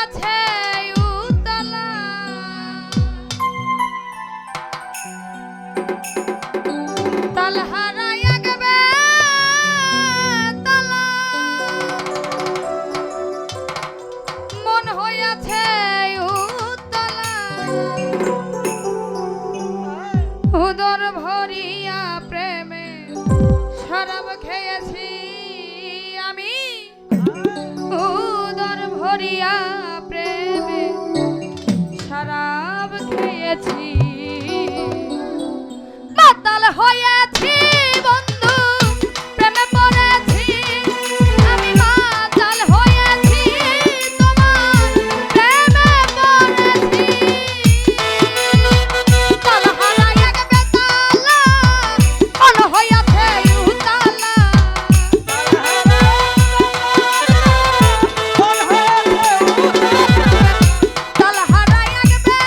হইয়াছে উতলা তাল হারাইয়া গেবে তালা মন হইয়াছে উতলা উদর ভরিয়া প্রেমে শরাব খেয়েছি আমি উদর ভরিয়া প্রেমে শরাব খেয়েছি মাতাল হয়েছি বন্ধু প্রেমে পড়েছি আমি মাতাল হয়েছি তোমার প্রেমে পড়েছি তাল হারাইয়া গেবে তালা মন হইয়াছে উতলা তাল হারাইয়া গেবে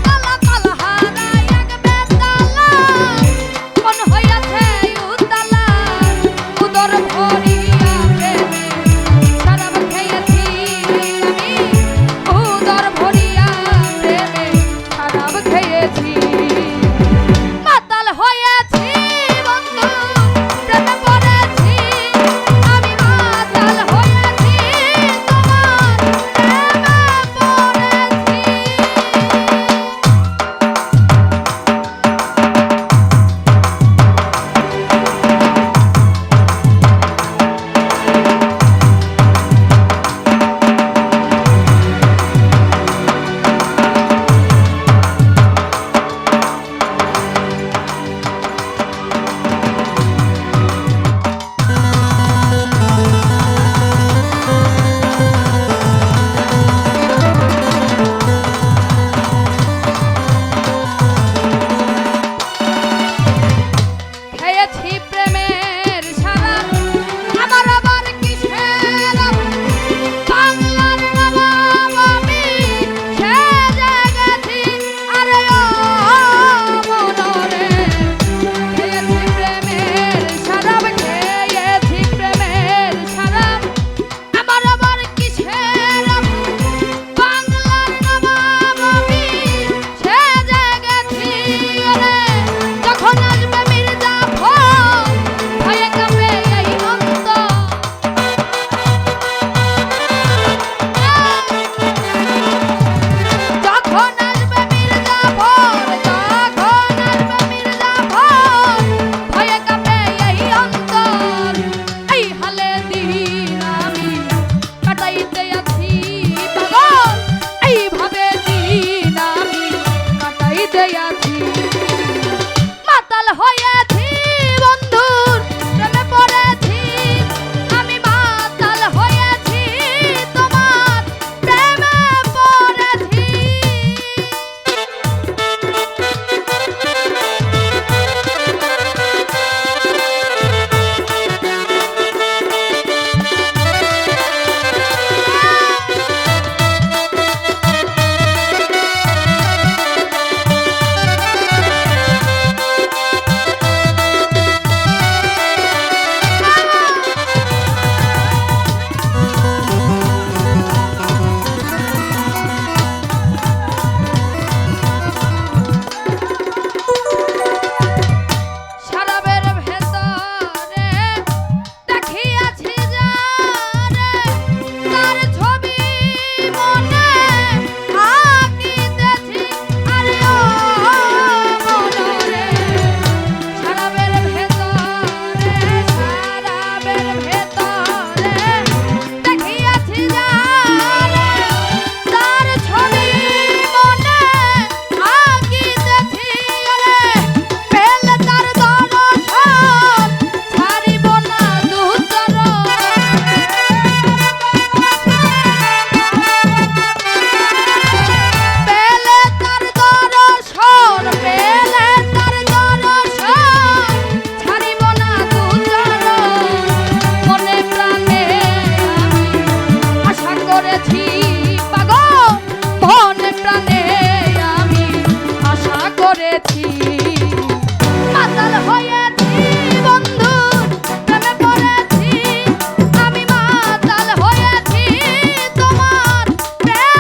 তালা তাল হারাইয়া গেবে তালা মন হইয়াছে উতলা উদর ভরিয়া প্রেমে শরাব খেয়েছি আমি উদর ভরিয়া প্রেমে শরাব খেয়েছি মাতাল হয়েছি বন্ধু প্রেমে পড়েছি আমি মাতাল হয়েছি তোমার খেয়েছি প্রেমের শরাব আমার আবার কিসের বাংলার নবাব আমি সেজে গেছি আরে ও মনরে খেয়েছি প্রেমের শরাব খেয়েছি প্রেমের শরাব আমার আবার কিসের বাংলার নবাব আমি সেজে গেছি আরে যখন আসবে মির্জাফর ভয়ে কাঁপে এই অন্তর যখন আসবে মির্জাফর ভয়ে কাঁপে এই অন্তর এই হালে দিন আমি কাটাইতে আছি পাগল এইভাবে দিন আমি কাটাইতে আছি মাতাল হয়েছি বন্ধুর প্রেমে পড়েছি আমি মাতাল হয়েছি তোমার প্রেমে পড়েছি শরাবের ভেতরে দেখিয়াছি যারে তার ছবি মনে আঁকিতেছি আরে ও মনরে শরাবের ভেতরে দেখিয়াছি যারে তার ছবি মনে আঁকিতেছি আরে পেলে তার দর্শন ছাড়িব না দুচর পেলে তার দর্শন ছাড়িব না দুচর মনে প্রাণে আমি আশা করেছি পাগল মনে প্রাণে আমি আশা করেছি মাতাল হয়েছি বন্ধুর প্রেমে পড়েছি আমি মাতাল হয়েছি তোমার প্রেমে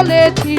বলেছি